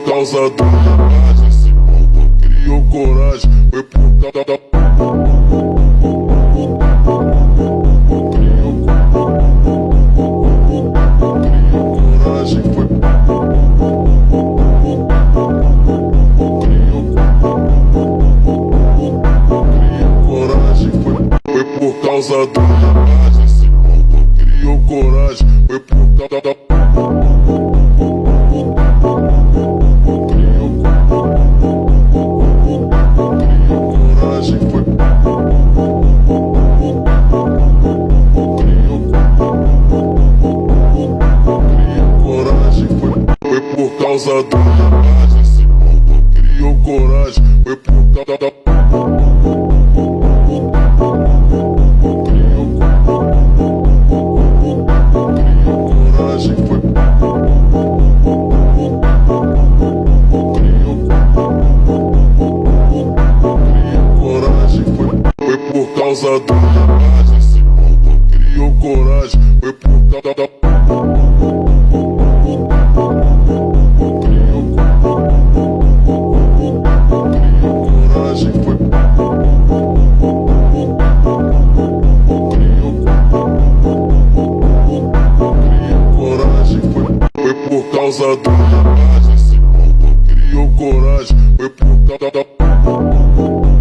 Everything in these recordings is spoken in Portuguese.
causa da coragem. Esse povo criou coragem, foi por causa da coragem, foi coragem, foi por causa da coragem. Esse povo criou coragem, foi por causa da por causa da coragem. Esse povo criou coragem, foi por causa da coragem, foi coragem, foi por causa da coragem. Esse povo criou coragem, foi por causa da por causa da coragem. Esse povo criou coragem, foi por causa da coragem, foi coragem, foi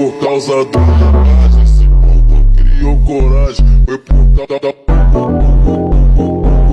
por causa da coragem. Esse povo criou coragem, foi por causa da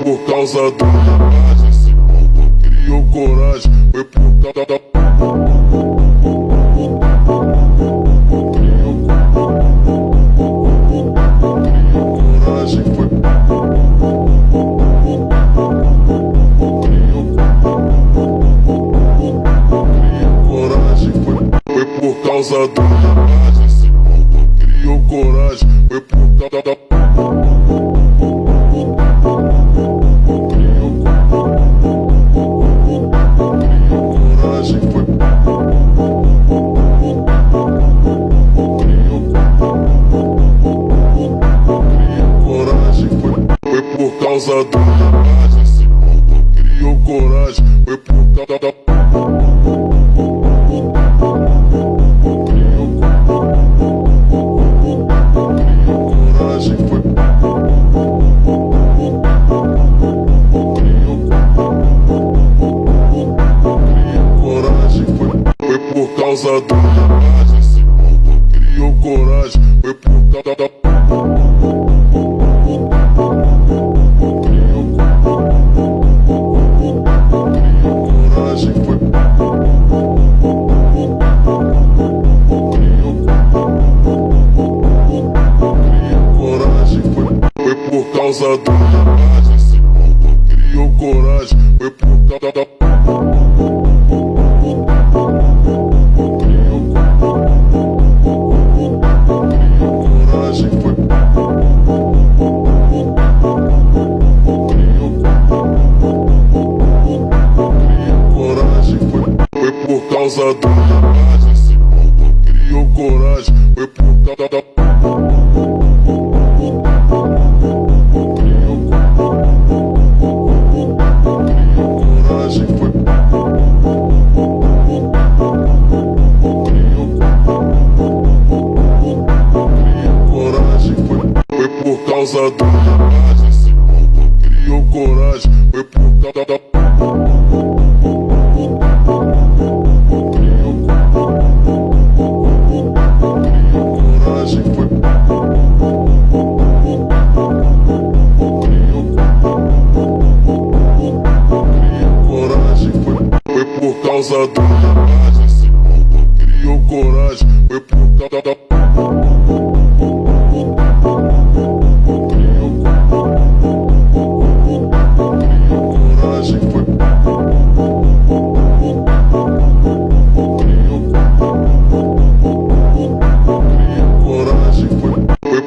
por causa da coragem. Esse povo criou coragem, foi por causa da coragem, foi coragem, foi por causa da coragem. Esse povo criou coragem, foi por causa da por causa da coragem. Esse povo criou coragem, foi por causa da coragem, foi coragem, foi por causa da coragem. Esse povo criou coragem, foi por causa da por causa da coragem. Esse povo criou coragem, foi por causa da coragem, foi coragem, foi por causa da coragem. Esse povo criou coragem, foi por causa da por causa da coragem. Esse povo criou coragem, foi por causa da coragem, foi coragem, foi por causa da coragem. Esse povo criou coragem, foi por causa da coragem, foi causa da coragem. Esse povo criou coragem, foi por causa da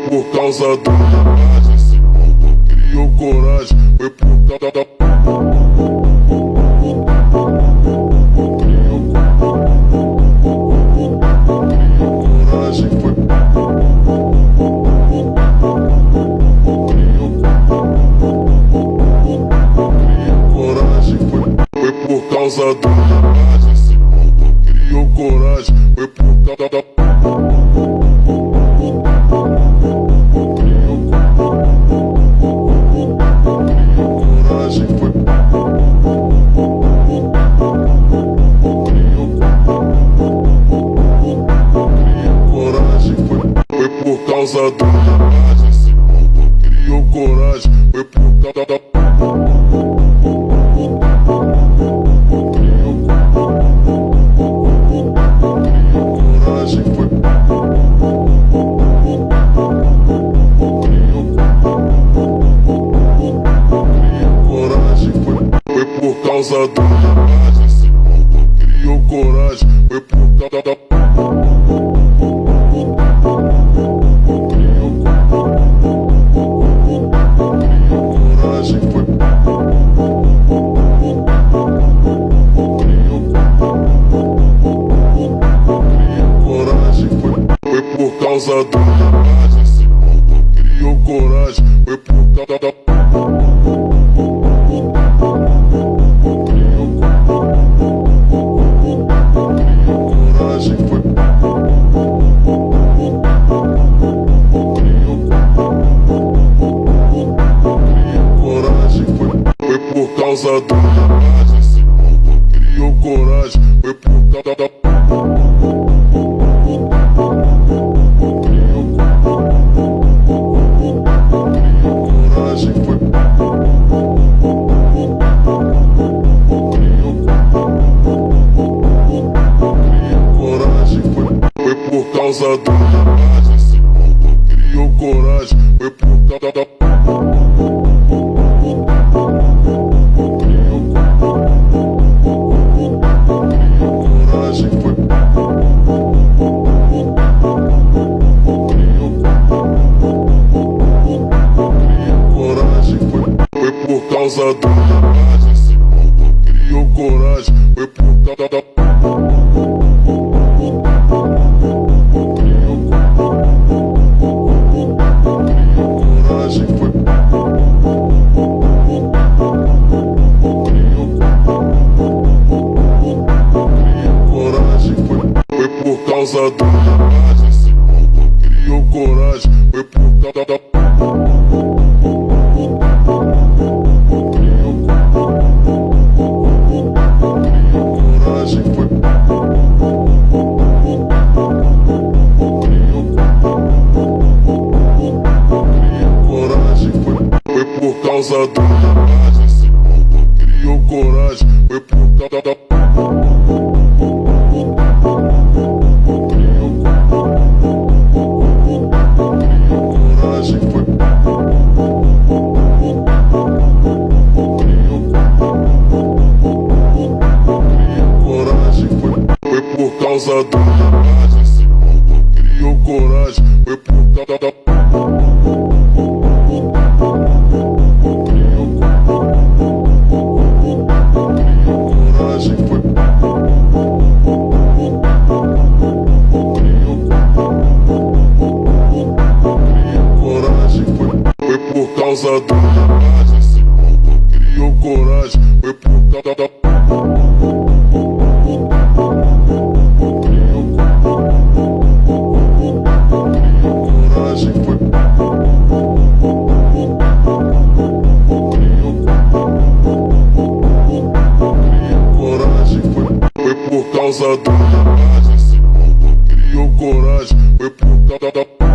por causa da coragem, esse povo criou coragem, foi por causa da coragem, foi coragem, foi por causa da coragem, esse povo criou coragem, foi por causa da por causa da coragem, esse povo criou coragem, foi por causa da coragem, foi coragem, foi por causa da coragem, esse povo criou coragem, foi por causa da por causa da coragem, esse povo criou coragem, foi por causa da coragem, foi coragem, foi por causa da coragem, esse povo criou coragem, foi por causa da por causa da coragem, esse povo criou coragem, foi por causa da coragem, foi coragem, foi por causa da coragem, esse povo criou coragem, foi por causa da por causa da coragem, esse povo criou coragem, foi por causa da coragem, foi coragem, foi por causa da coragem, esse povo criou coragem, foi por causa da por causa da coragem, esse povo criou coragem, foi por causa da coragem, foi coragem, foi por causa da coragem, esse povo criou coragem, foi por causa da por causa da coragem, esse povo criou coragem, foi por causa da